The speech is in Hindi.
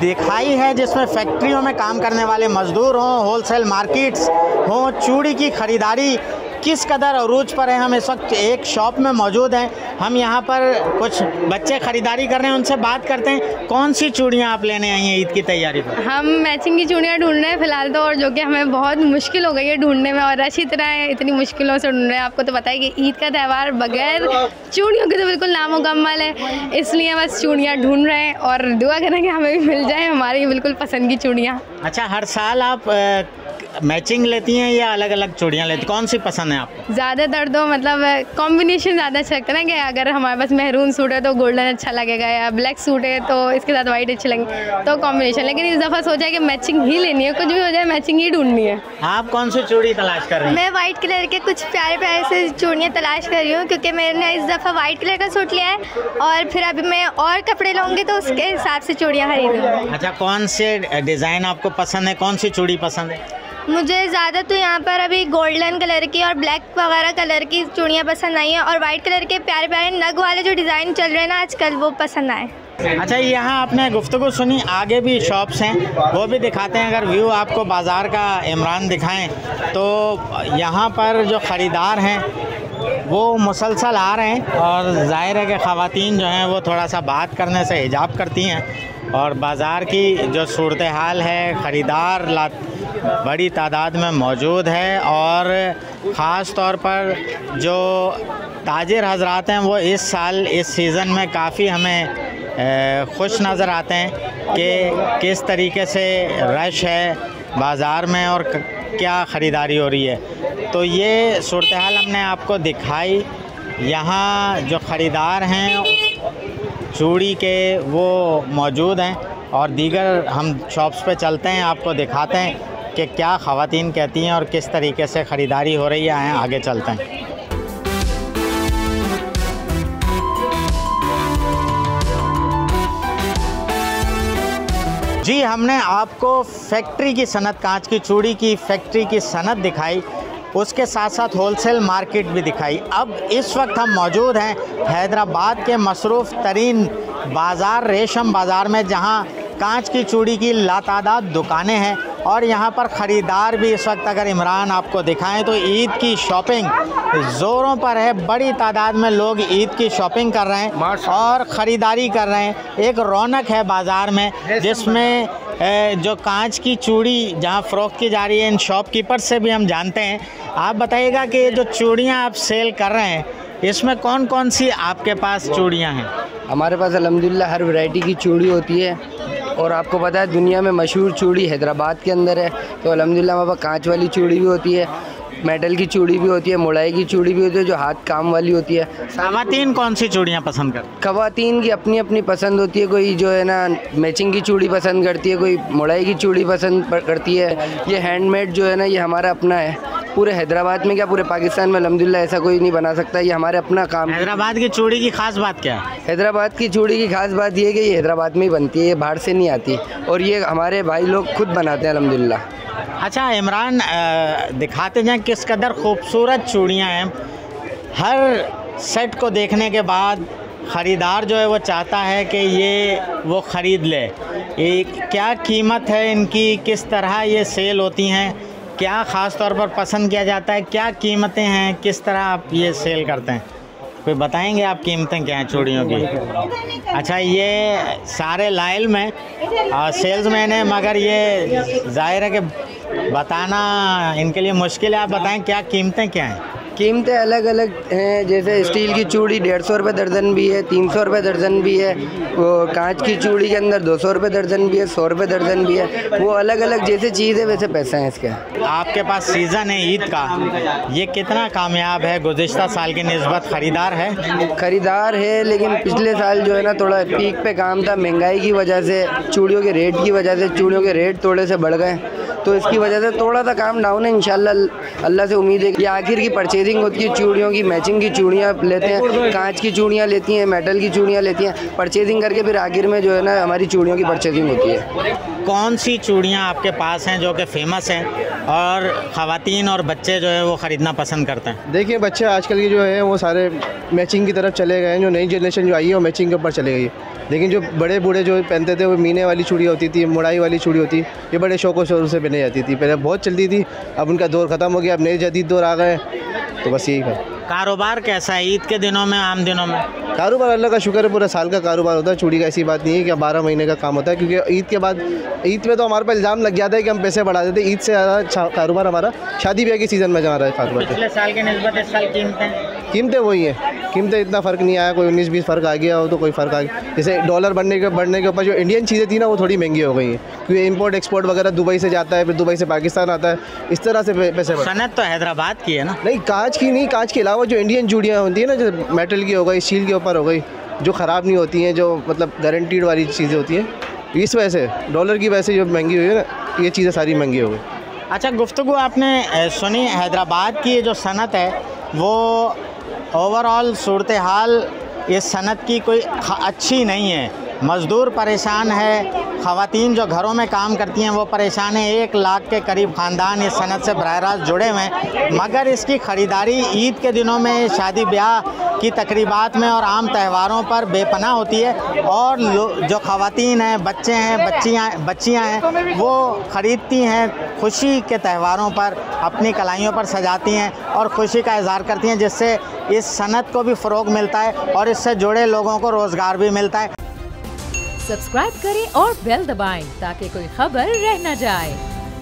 दिखाई है जिसमें फैक्ट्रियों में काम करने वाले मजदूर हों, होलसेल मार्केट्स हों, चूड़ी की खरीदारी किस कदर अरूज पर है। हम इस वक्त एक शॉप में मौजूद हैं। हम यहाँ पर कुछ बच्चे ख़रीदारी कर रहे हैं, उनसे बात करते हैं। कौन सी चूड़ियाँ आप लेने आई हैं ईद की तैयारी पर? हम मैचिंग की चूड़ियाँ ढूंढ रहे हैं फ़िलहाल तो, और जो कि हमें बहुत मुश्किल हो गई है ढूंढने में, और रश इतना है, इतनी मुश्किलों से ढूंढ रहे हैं। आपको तो पता है कि ईद का त्यौहार बगैर चूड़ियों के तो बिल्कुल नामुकम्मल है, इसलिए बस चूड़ियाँ ढूंढ रहे हैं और दुआ करें कि हमें भी मिल जाए हमारी बिल्कुल पसंद की चूड़ियाँ। अच्छा, हर साल आप मैचिंग लेती हैं या अलग अलग चूड़ियाँ लेती, कौन सी पसंद है आपको? ज़्यादातर तो मतलब कॉम्बिनेशन ज़्यादा अच्छा लगता है ना, कि अगर हमारे पास मेहरून सूट है तो गोल्डन अच्छा लगेगा, या ब्लैक सूट है तो इसके साथ वाइट अच्छे लगेंगे, तो कॉम्बिनेशन। लेकिन इस दफ़ा सोचा है कि मैचिंग ही लेनी है, कुछ भी हो जाए मैचिंग ही ढूंढनी है। आप कौन सी चूड़ी तलाश कर रहे हैं? मैं वाइट कलर के कुछ प्यारे प्यारे से चूड़ियाँ तलाश कर रही हूँ, क्योंकि मैंने इस दफ़ा वाइट कलर का सूट लिया है और फिर अभी मैं और कपड़े लूँगी तो उसके हिसाब से चूड़ियाँ खरीदूँगी। अच्छा, कौन से डिज़ाइन आपको पसंद है, कौन सी चूड़ी पसंद है? मुझे ज़्यादा तो यहाँ पर अभी गोल्डन कलर की और ब्लैक वगैरह कलर की चूड़ियाँ पसंद आई हैं, और वाइट कलर के प्यारे प्यारे नग वाले जो डिज़ाइन चल रहे हैं ना आजकल, वो पसंद आए। अच्छा, यहाँ आपने गुफ्तगू सुनी, आगे भी शॉप्स हैं वो भी दिखाते हैं। अगर व्यू आपको बाज़ार का इमरान दिखाएं तो यहाँ पर जो ख़रीदार हैं वो मुसलसल आ रहे हैं, और ज़ाहिर है कि ख़वातीन जो हैं वो थोड़ा सा बात करने से हिजाब करती हैं, और बाज़ार की जो सूरत हाल है, ख़रीदार बड़ी तादाद में मौजूद है, और ख़ास तौर पर जो ताजिर हजरात हैं वो इस साल इस सीज़न में काफ़ी हमें खुश नज़र आते हैं कि किस तरीके से रश है बाज़ार में और क्या ख़रीदारी हो रही है। तो ये सूरत हाल हमने आपको दिखाई। यहाँ जो ख़रीदार हैं चूड़ी के वो मौजूद हैं, और दीगर हम शॉप्स पे चलते हैं, आपको दिखाते हैं कि क्या ख़वातीन कहती हैं और किस तरीके से ख़रीदारी हो रही है। आएँ आगे चलते हैं। जी, हमने आपको फैक्ट्री की सनत, कांच की चूड़ी की फैक्ट्री की सनत दिखाई, उसके साथ साथ होलसेल मार्केट भी दिखाई। अब इस वक्त हम मौजूद हैं हैदराबाद के मसरूफ़ तरीन बाज़ार रेशम बाज़ार में, जहां कांच की चूड़ी की लातादाद दुकानें हैं, और यहां पर ख़रीदार भी इस वक्त अगर इमरान आपको दिखाएं तो ईद की शॉपिंग ज़ोरों पर है। बड़ी तादाद में लोग ईद की शॉपिंग कर रहे हैं और ख़रीदारी कर रहे हैं। एक रौनक है बाज़ार में, जिसमें जो कांच की चूड़ी जहां फ़रोख्त की जा रही है, इन शॉपकीपर से भी हम जानते हैं। आप बताइएगा कि जो चूड़ियां आप सेल कर रहे हैं इसमें कौन कौन सी आपके पास चूड़ियां हैं? हमारे पास अल्हम्दुलिल्लाह हर वैरायटी की चूड़ी होती है, और आपको पता है दुनिया में मशहूर चूड़ी हैदराबाद के अंदर है, तो अल्हम्दुलिल्लाह हमारे पास कांच वाली चूड़ी भी होती है, मेटल की चूड़ी भी होती है, मुड़ाई की चूड़ी भी होती है जो हाथ काम वाली होती है। ख़वातीन कौन सी चूड़ियाँ पसंद करती? ख़वातीन की अपनी अपनी पसंद होती है, कोई जो है ना मैचिंग की चूड़ी पसंद करती है, कोई मुड़ाई की चूड़ी पसंद करती है। ये हैंडमेड जो है ना, ये हमारा अपना है। पूरे हैदराबाद में क्या पूरे पाकिस्तान में अल्हम्दुलिल्लाह ऐसा कोई नहीं बना सकता, ये हमारे अपना काम। हैदराबाद की चूड़ी की ख़ास बात क्या है? हैदराबाद की चूड़ी की खास बात ये है कि ये हैदराबाद में ही बनती है, ये बाहर से नहीं आती, और ये हमारे भाई लोग खुद बनाते हैं अल्हम्दुलिल्लाह। अच्छा इमरान, दिखाते जाएं किस कदर खूबसूरत चूड़ियाँ हैं। हर सेट को देखने के बाद ख़रीदार जो है वो चाहता है कि ये वो ख़रीद ले। ये क्या कीमत है इनकी, किस तरह ये सेल होती हैं, क्या ख़ास तौर पर पसंद किया जाता है, क्या कीमतें हैं, किस तरह आप ये सेल करते हैं? कोई बताएंगे आप कीमतें क्या हैं चूड़ियों की? अच्छा, ये सारे लाइल में सेल्समैन है, मगर ये जाहिर है कि बताना इनके लिए मुश्किल है। आप बताएं क्या कीमतें क्या हैं? कीमतें अलग अलग हैं, जैसे स्टील की चूड़ी 150 रुपये दर्जन भी है, 300 रुपये दर्जन भी है, वो कांच की चूड़ी के अंदर 200 रुपये दर्जन भी है, 100 रुपये दर्जन भी है। वो अलग अलग जैसे चीज़ है वैसे पैसे हैं इसके। आपके पास सीज़न है ईद का, ये कितना कामयाब है? गुज़िश्ता साल की निस्बत ख़रीदार है? ख़रीदार है, लेकिन पिछले साल जो है ना थोड़ा पीक पे काम था, महंगाई की वजह से, चूड़ियों के रेट की वजह से चूड़ियों के रेट थोड़े से बढ़ गए, तो इसकी वजह से थोड़ा सा काम डाउन है। इंशाल्लाह अल्लाह से उम्मीद है कि आखिर की परचेजिंग होती है चूड़ियों की, मैचिंग की चूड़ियाँ लेते हैं, कांच की चूड़ियाँ लेती हैं, मेटल की चूड़ियाँ लेती हैं, परचेजिंग करके फिर आखिर में जो है ना हमारी चूड़ियों की परचेजिंग होती है। कौन सी चूड़ियाँ आपके पास हैं जो कि फ़ेमस हैं और ख़वातीन और बच्चे जो है वो ख़रीदना पसंद करते हैं? देखिए बच्चे आजकल के जो है वो सारे मैचिंग की तरफ चले गए हैं। जो नई जनरेशन जो आई है वो मैचिंग के ऊपर चले गई है। लेकिन जो बड़े बूढ़े जो पहनते थे वो मीने वाली चूड़ी होती थी, मुड़ाई वाली चूड़ी होती, ये बड़े शौक़ शौर से पहनी जाती थी। पहले बहुत चलती थी, अब उनका दौर ख़त्म हो गया, अब नए जदीद दौर आ गए। तो बस यही है। कारोबार कैसा है ईद के दिनों में, आम दिनों में? कारोबार अल्लाह का शुक्र है, पूरा साल का कारोबार होता है। चूड़ी का ऐसी बात नहीं है कि 12 महीने का काम होता है, क्योंकि ईद के बाद ईद में तो हमारे पर इल्ज़ाम लग जाता है कि हम पैसे बढ़ा देते हैं। ईद से ज़्यादा कारोबार हमारा शादी ब्याह के सीज़न में जा रहा है कारोबार। पिछले साल की निस्बत इस साल कीमतें वही हैं, कीमतें इतना फ़र्क नहीं आया। कोई 19-20 फ़र्क आ गया हो तो कोई फ़र्क आ गया। जैसे डॉलर बढ़ने के ऊपर जो इंडियन चीज़ें थी ना वो थोड़ी महंगी हो गई हैं, क्योंकि इंपोर्ट एक्सपोर्ट वगैरह दुबई से जाता है, फिर दुबई से पाकिस्तान आता है, इस तरह से पैसे बढ़। सनत तो हैदराबाद की है ना? नहीं, कांच की नहीं, कांच के अलावा जो इंडियन चूड़ियाँ होती हैं ना, जो मेटल की हो गई, स्टील के ऊपर हो गई, जो ख़राब नहीं होती हैं, जो मतलब गारंटीड वाली चीज़ें होती हैं, इस वजह से डॉलर की वजह से जो महंगी हुई है ना, ये चीज़ें सारी महंगी हो गई। अच्छा, गुफ्तगू आपने सुनी हैदराबाद की जो सनत है वो ओवरऑल सूरत हाल इस सनत की कोई अच्छी नहीं है। मज़दूर परेशान है, ख़वातीन जो घरों में काम करती हैं वो परेशान हैं। 1 लाख के करीब ख़ानदान इस सनत से बराह रास्त जुड़े हुए हैं, मगर इसकी ख़रीदारी ईद के दिनों में, शादी ब्याह की तकरीबात में और आम त्योहारों पर बेपनाह होती है। और जो ख़वातीन हैं, बच्चे हैं, बच्चियाँ हैं, वो ख़रीदती हैं, खुशी के त्योहारों पर अपनी कलाइयों पर सजाती हैं और खुशी का इज़हार करती हैं, जिससे इस सनत को भी फ़रोग़ मिलता है और इससे जुड़े लोगों को रोज़गार भी मिलता है। सब्सक्राइब करें और बेल दबाएं ताकि कोई खबर रह न जाए।